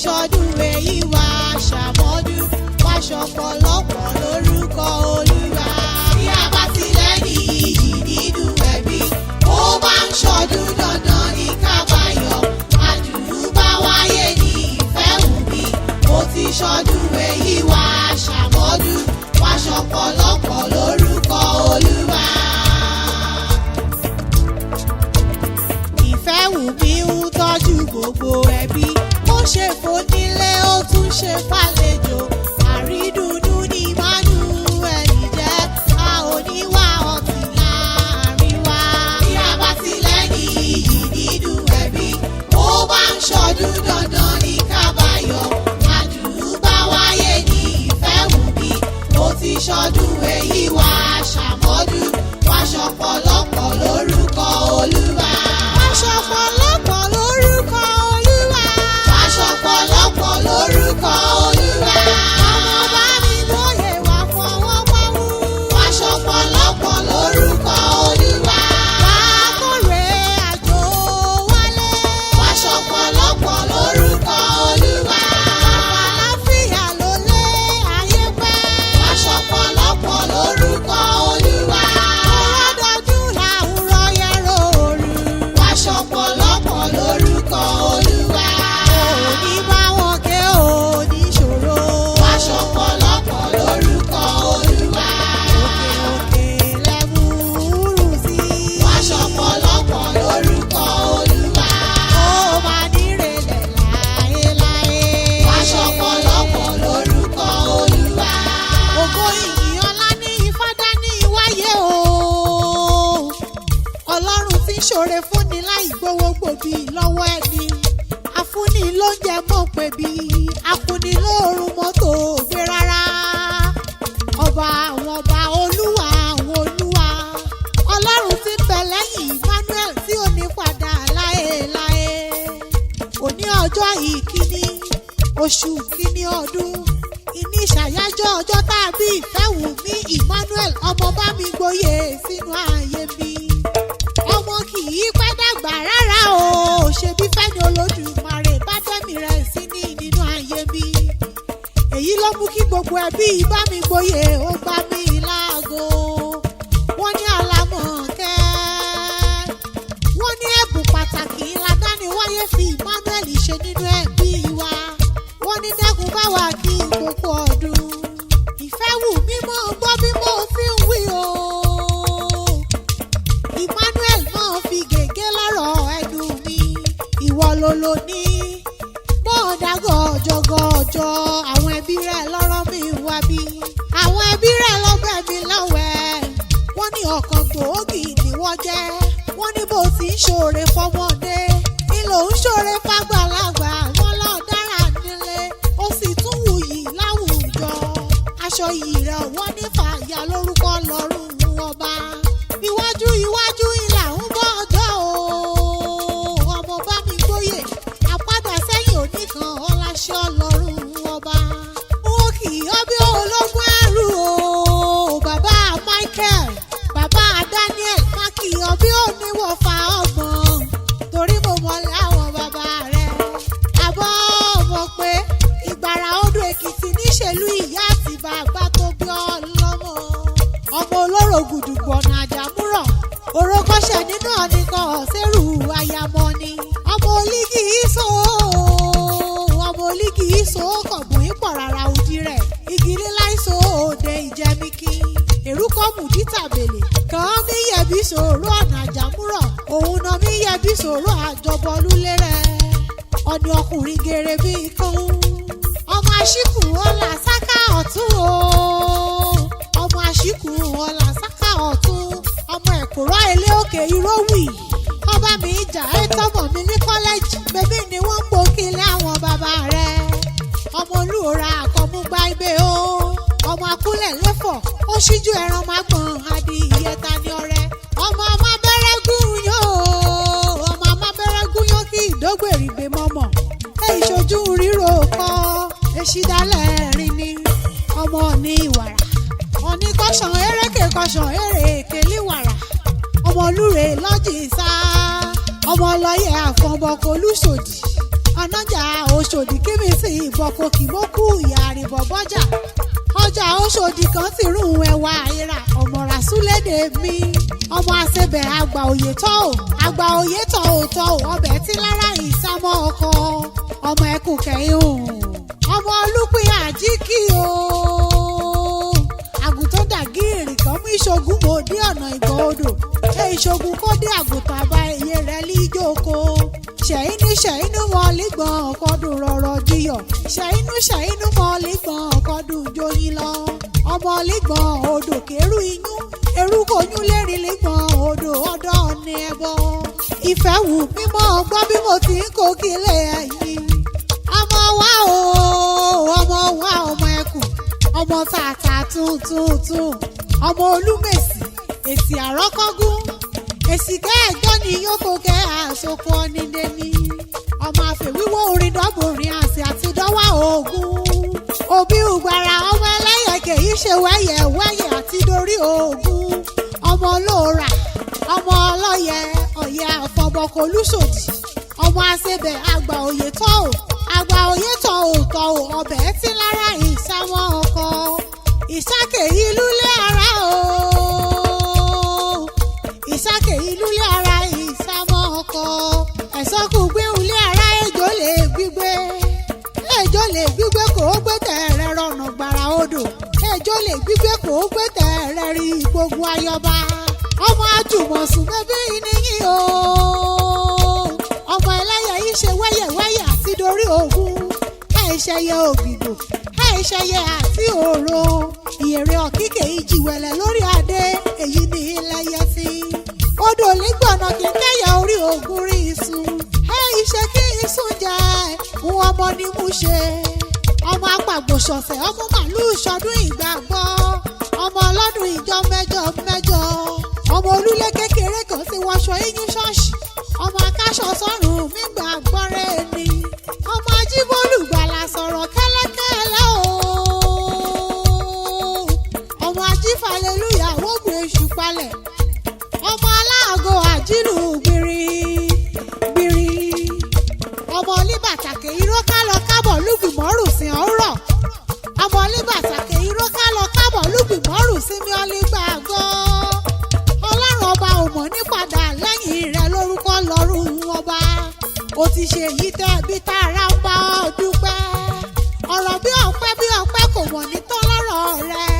ṣọdún èyí wá ṣàmọ́dún wá ṣọ̀pọ̀lọpọ̀ lórúkọ Olúwa. Bí a bá tilẹ̀ ní iyì nínú ẹbí, ó máa ń ṣọdún dandan ní kábàáyọ̀. Àdùnnú bá wáyé ní ìfẹ́ wù mí, ó ti ṣọdún èyí wá ṣàmọ́dún wá ṣọ̀pọ̀lọpọ̀ lórúkọ Olúwa. Ìfẹ́ wù mí ń tọ́jú gbogbo ẹbí, ó ṣe fónílé ó tún ṣe fàlejò. Àrídùnnú ni Emmanuel jẹ́, a ò ní wá ọtí láàrin wa. Bí a bá tilẹ̀ ní iyì nínú ẹbí, ó máa ń ṣọdún dandan ní kábàáyọ̀. Àdùnnú bá wáyé ní ìfẹ́ wù mí, ó ti ṣọdún èyí wá ṣàmọ́dún wá ṣọ̀pọ̀lọpọ̀ lórúkọ Olúwa. Wá ṣọ̀pọ̀lọpọ̀ lórúkọ Olúwa. Wá ṣọ̀pọ̀lọpọ̀ lórúkọ Olúwa. Ọmọ bá mi lóye wá fọwọ́ pawú. Wá ṣọ̀pọ̀lọpọ̀ lórúkọ Olúwa. Wá kórè àjò wálé. Wá ṣọ̀pọ̀lọpọ̀ lórúkọ Olúwa. Àlàáfíà ló lé ayé pẹ́. Wá ṣọ̀pọ̀lọpọ̀ lórúkọ Olúwa. Ọlọ́dọọdún làwùrọ̀ yẹ̀rọ òru. Wá ṣọ̀pọ̀lọpọ̀ lórúkọ Olúwa. Òní bá wọn ké òní ṣòro. Wá ṣọ̀pọ̀lọpọ̀ lórúkọ Olúwa. Òkè òkè lẹ́múrú sí. Wá ṣọ̀pọ̀lọpọ̀ lórúkọ Olúwa. Ó máa nírèlè láéláé. Wá ṣọ̀pọ̀lọpọ̀ lórúkọ Olúwa. Ògo ìyìn ọlá ní Ifádá ní wáyé o. Ọlọ́run tí ń ṣoore fúnni láì gbowó gbòbí lọ́wọ́ ẹni. Afúnni lóúnjẹ mọ̀ pé bí afúnni lóorun mọ́tò gbé rárá. Ọba àwọn ọba, Olúwa àwọn olúwa. Ọlọ́run tí ń bẹ lẹ́yìn Emmanuel tí ò ní padà láéláé. Òní ọjọ́ ìkíní oṣù kíní ọdún. Ìní ṣàyájọ́ ọjọ́ tá a bí Ìfẹ́wùmí Emmanuel ọmọ bá mi gboyè sínú ayé mi. Ọmọ kì í pẹ́ dàgbà rárá o, ṣebí Fẹ́ni Olódùmarè bá dẹ́mi rẹ̀ sí ní nínú ayé mi. Èyí ló mú kí gbogbo ẹbí bá mi gboyè ó gbá mi láago. Wọ́n ní Àlàmọ̀kẹ́, wọ́n ní ẹ̀bùn pàtàkì ládániwáyé fi Emmanuel ṣe nínú ẹbí wa. Wọ́n ní dẹ́kun bá wà kí ìkókó ọdún. Ìfẹ́wùmí mọ̀ gbọ́ bí mo ti ń wí o. Emmanuel mọ̀ fi gègé lọ́rọ̀ ẹnu mi. Ìwọ ló lò ní. Mọ̀ dágọ̀ ọjọ́gọ́jọ́ àwọn ẹbí rẹ̀ lọ́rọ̀ mi wá bí. Àwọn ẹbí rẹ̀ lọ́gbẹ́ mi lọ́wẹ́. Wọ́n ní ọ̀kan gbòógì ni wọ́n jẹ́. Wọ́n ní bó ti ń ṣoore fọmọdé, ni ló ń ṣoore fàgbàlagbà. Wọ́n lọ dára nílé, ó sì tún wuyì láwùjọ. Aṣọ yìí rẹ̀ wọ́n ní fàyà lórúkọ lọ́rùn ọba. Iwájú iwájú ìlà ń bọ̀ ọjọ́ o. Ọmọ bá mi gbóyè, àpadà sẹ́yìn oníkan ọláṣẹ́ ọlọ́run ọba. Wọ́n kì í ọ́ bí ológun ẹrú o. Bàbá Michael, bàbá Daniel, má kì í ọ́ bí oníwọ̀fà ọgbọ̀n. Torí mo mọ̀ láwọn bàbá rẹ̀. Àbọ̀ mọ̀ pé Ìgbàrà Odò Èkìtì níṣèlú ìyá àti bàbá tó bí ọlọ́mọ. Ọmọ olóró gùdùgbọ̀nà àjàmúrọ̀. Orókọ́ṣẹ́ nínú ọ̀nìkan ọ̀sẹ́rù ayamọ ni. Ọmọ olígì ìṣó, ọmọ olígì ìṣó kọ̀gùn ìpọ̀ rárá òdì rẹ̀. Igi lílá ìṣó òde ìjẹmíkì. Èrúkọ mùdí tàbèlè. Kàn mí yẹbi sòrò ọ̀nà àjàmúrọ̀. Òun náà mí yẹbi sòrò àjọbọlúlé rẹ̀. Ọ̀nì ọkùnrin gèrè bí kan. Ọmọ aṣíkù ọ̀là sáká ọ̀tún o. Ọmọ aṣíkù ọ̀là sáká ọ̀tún. Ọmọ ẹ̀kúrọ́ ilé òkè ìrówì. Ọba mi ìjà ẹ̀tọ́mọ̀ mi ní kọ́lẹ́jì. Bèbí ni wọ́n ń gbókìlé àwọn bàbá rẹ̀. Ọmọ olúora àkọ́múgbá ibè o. Ọmọ akúlẹ̀ lẹ́fọ̀, ó ṣíjú ẹran máa gbọ̀n adìyẹ ta ni ọrẹ. Ọmọ abẹ́rẹ́ gún yó. Ọmọ abẹ́rẹ́ gún yó kí ìdógbèrè gbé mọ́mọ́. Èyí ṣojú ríro kọ́, èsì dálẹ̀ rìn ni. Ọmọ ní ìwàrà. Ọ̀ní kọ́sàn eréke kọ́sàn eréke líwàrà. Ọmọ olúre lọ́jì sá. Ọmọ ọlọ́yẹ àfọ̀nbọ̀kọ̀ olúṣòdì. Ọ̀nàjà Òṣòdì kí mi kò kì mọ́ kú ìyá àrìbọ̀ bọ́jà ọjà Òṣòdì kan sì rún ẹwà ìrà ọmọ ràsúlẹ̀dẹ̀ mi ọmọ àṣebẹ̀ àgbà òye tọ́ ò àgbà òye tọ́ ò tọ́ ò ọbẹ̀ tí lára ìsámọ́ ọkọ ọmọ ẹkù kẹ́yìn òun ọmọ olúpin àjíkì o àgùntàn dàgírì kan mú ìṣògùn mò dé ọ̀nà ìgbọ́ odò ìṣògùn kó dé àgùntàn àbá iye rẹ̀ líjókòó ṣẹ̀yìnú mọ́lígbọ̀n ọ̀kọ́dún rọ̀rọ̀ jiyọ̀ ṣẹ̀yìnú mọ́lígbọ̀n ọ̀kọ́dún joyin lọ ọmọ lígbọ̀n odò kérú iyún erúkọ oyún lérí lígbọ̀n odò ọ̀dọ́ ní ẹbọ ìfẹ́ wù mímọ́ gbọ́ bí mo ti ń kó kílẹ̀ ẹ̀yìn ọmọ wa o ọmọ wa ọmọ ẹkùn ọmọ tààtà tuntun ọmọ olúmèsì èsì àrọ́kọ́gún èsì kẹ́ẹ̀jọ́ ni yóò kó kẹ́ àsokò ọ̀nìdẹ ni ọmọ àfẹ̀wíwọ́ orin dọ́bùnrin àti àtidọ́wà ogun òbí ùgbàrà ọmọ ẹlẹ́yẹ kèyí ṣe wẹ́yẹ̀ àti dorí ogun ọmọ olóòrà ọmọ ọlọ́yẹ ọ̀yẹ àfọ̀bọ̀kọ̀ olúṣòdì ọmọ àṣebẹ̀ àgbà òye tọ́ ò àgbà òye tọ́ ò tọ́ ò ọbẹ̀ tí lára ìsámọ́ ọkọ ìsákè ìlú lé ara o ìsákè ìlú lé ara ìsámọ́ ọkọ ẹ̀sọ́kù gbé ulé ara ejò lè gbígbé kò ó gbé tẹ̀rẹ̀ rọ̀nà gbàrà odò ejò lè gbígbé kò ó gbé tẹ̀rẹ̀ rí gbogbo ayọba ọmọ àjùmọ̀sùn bẹ́bí níyìn o ọmọ ẹlẹ́yẹ yìí ṣe wẹ́yẹ̀ àti dorí ogun ẹ̀ṣẹ̀yẹ ògìdò ẹ̀ṣẹ̀yẹ àti òro ìyèrè ọ̀kíkẹ́ ìjìwẹ̀lẹ̀ lórí adé èyí ni ilẹ̀yẹ sí odò nígbọ̀nà kí kẹ́yà orí ogun rí isun iṣẹ́ kí isun jẹ́ òun ọmọ ni mú ṣe ọmọ apàgbòṣọ̀fẹ̀ ọmọ màlúù ṣọdún ìgbàgbọ́ ọmọ ọlọ́dún ìjọ mẹ́jọ ọmọ olúlé kékeré kan ti wọṣọ iyún ṣọ́ọ̀ṣì ọmọ akáṣọ sọ́run mígbà gbọ́rẹ́ ni ọmọ ajíbólùgbàlà sọ̀rọ̀ kẹ́lẹ́kẹ́lẹ́ o ọmọ ajífàlélúyà wọ́gbọ̀ èṣù palẹ̀ ọmọ aláàgọ́ àjínú gbìrì ọmọ oníbàtàkè irọ́ ká lọ kábọ̀ lùgbìmọ́rù sí ọ̀rọ̀ ọmọ oníbàtàkè irọ́ ká lọ kábọ̀ lùgbìmọ́rù sí mi ọlígbàgbọ́ ọlọ́run ọba ò mọ̀ nípadà lẹ́yìn rẹ̀ lórúkọ lọ́rùn ọba ó ti ṣe èyí tẹ́ bí tààrà ń bá ọ dúpẹ́ ọ̀rọ̀ bí ọpẹ́ kò mọ̀ ní tán lọ́rọ̀ rẹ̀